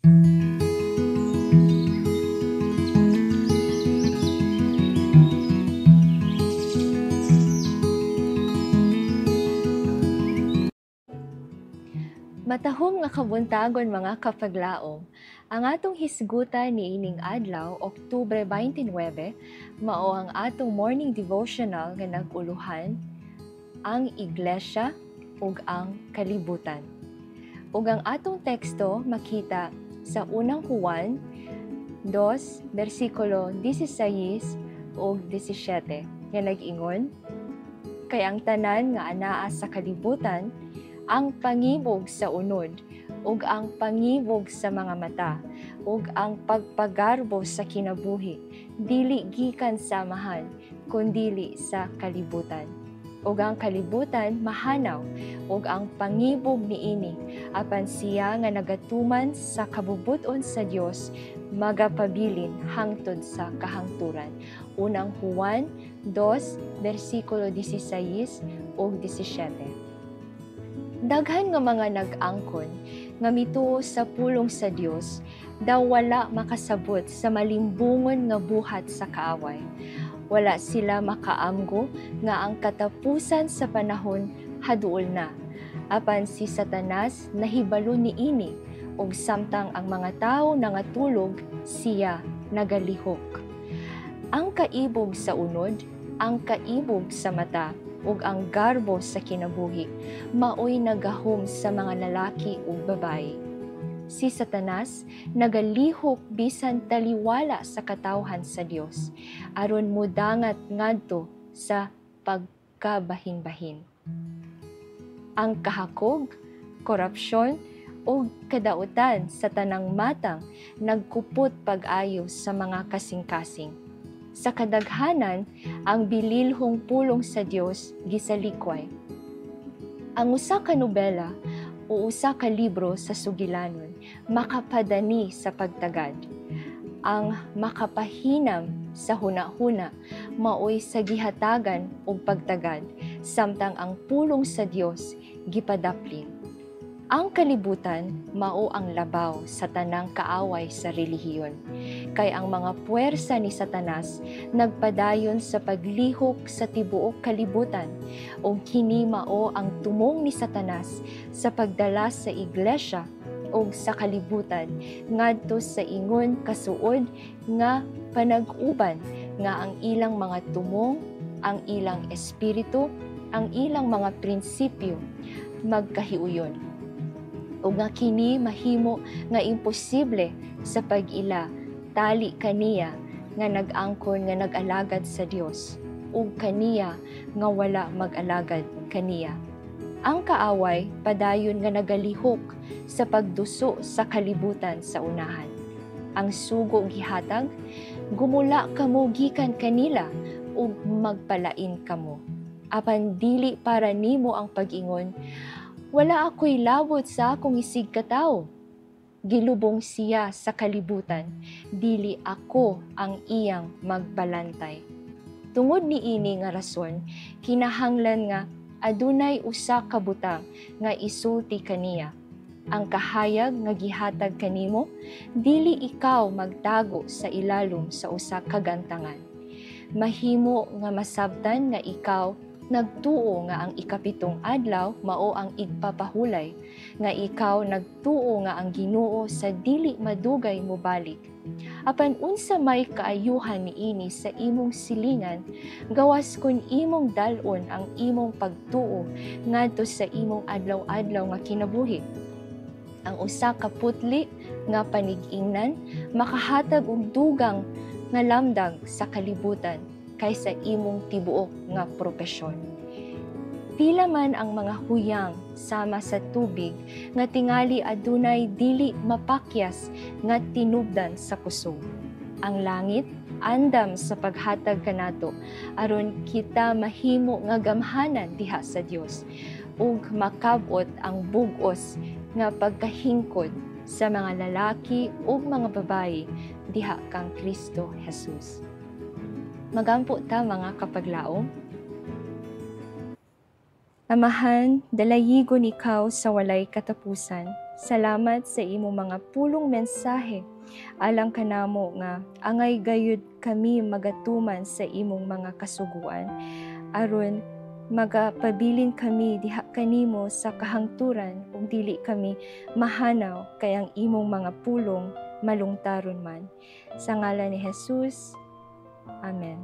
Matahom nga kabuntagon mga kapaglaom, ang atong hisgutan ni ining adlaw, Oktubre 29, mao ang atong morning devotional nga naguluhan, ang Iglesia ug ang kalibutan. Ug ang atong teksto makita sa unang Juan 2, versikulo 16 ug 17, nga nag-ingon, kay ang tanan nga anaa sa kalibutan, ang pangibog sa unod, ug ang pangibog sa mga mata, ug ang pagpagarbo sa kinabuhi, dili gikan sa amahan, kundili sa kalibutan. Ug ang kalibutan mahanaw, ug ang pangibog niini, apan siya nga nagatuman sa kabubuton sa Dios, magapabilin hangtod sa kahangturan. Unang Juan 2, versikulo 16 ug 17. Daghan nga mga nag-angkon nga mituo sa pulong sa Dios, daw wala makasabot sa malimbungon nga buhat sa kaaway. Wala sila makaamgo nga ang katapusan sa panahon haduol na. Apan si Satanas nahibalo niini, ug samtang ang mga tawo nangatulog, siya nagalihok. Ang kaibog sa unod, ang kaibog sa mata, ug ang garbo sa kinabuhi, maoy nagahom sa mga lalaki ug babayi. Si Satanas nagalihok bisan taliwala sa katawhan sa Dios, aron mudangat ngadto sa pagkabahin-bahin. Ang kahakog, korupsyon, ug kadautan sa tanang matang nagkupot pag-ayo sa mga kasing-kasing. Sa kadaghanan, ang bililhong pulong sa Dios gisalikway. Ang usa ka nobela o usa ka libro sa sugilanon makapadani sa pagtagad. Ang makapahinam sa hunahuna maoy sa gihatagan og pagtagad, samtang ang pulong sa Dios gipadaplin. Ang kalibutan mao ang labaw sa tanang kaaway sa relihiyon, kay ang mga puwersa ni Satanas nagpadayon sa paglihok sa tibuok kalibutan, ug kini mao ang tumong ni Satanas sa pagdala sa iglesia ug sa kalibutan ngadto sa ingon kasuod nga panag-uban nga ang ilang mga tumong, ang ilang espiritu, ang ilang mga prinsipyo magkahiuyon. Ug nga kini mahimo nga imposible sa pag-ila tali kaniya nga nag-angkon nga nag-alagad sa Dios ug kaniya nga wala mag-alagad kaniya. Ang kaaway padayon nga nagalihok sa pagduso sa kalibutan sa unahan. Ang sugo gihatag, gumula kamo gikan kanila ug magpalain kamo. Apan dili para nimo ang pag-ingon, wala ako'y labot sa akong isig katawo. Gilubong siya sa kalibutan, dili ako ang iyang magbalantay. Tungod niini nga rason, kinahanglan nga adunay usa ka butang nga isulti kaniya. Ang kahayag nga gihatag kanimo, dili ikaw magtago sa ilalom sa usa ka gantangan. Mahimo nga masabtan nga ikaw nagtuo nga ang ikapitong adlaw mao ang igpapahulay, nga ikaw nagtuo nga ang Ginoo sa dili madugay mobalik. Apan unsa may kaayuhan niini sa imong silingan, gawas kun imong dalon ang imong pagtuo ngadto sa imong adlaw-adlaw nga kinabuhi. Ang usa ka putli nga panig-ingnan makahatag og dugang nga lamdag sa kalibutan kaysa imong tibuok nga propesyon. Pila man ang mga huyang sama sa tubig nga tingali adunay dili mapakyas nga tinubdan sa kusog. Ang langit andam sa paghatag kanato aron kita mahimo nga gamhanan diha sa Dios ug makab-ot ang bug-os nga pagkahingkod sa mga lalaki ug mga babayi diha kang Kristo Jesus. Magampo ta mga kapaglaom. Amahan, dalayigon ikaw sa walay katapusan, Salamat sa imong mga pulong mensahe. Alang kanamo nga angay gayud kami magatuman sa imong mga kasuguan aron magapabilin kami diha kanimo sa kahangturan ug dili kami mahanaw kay ang imong mga pulong malungtaron man. Sa ngalan ni Jesus. Amen.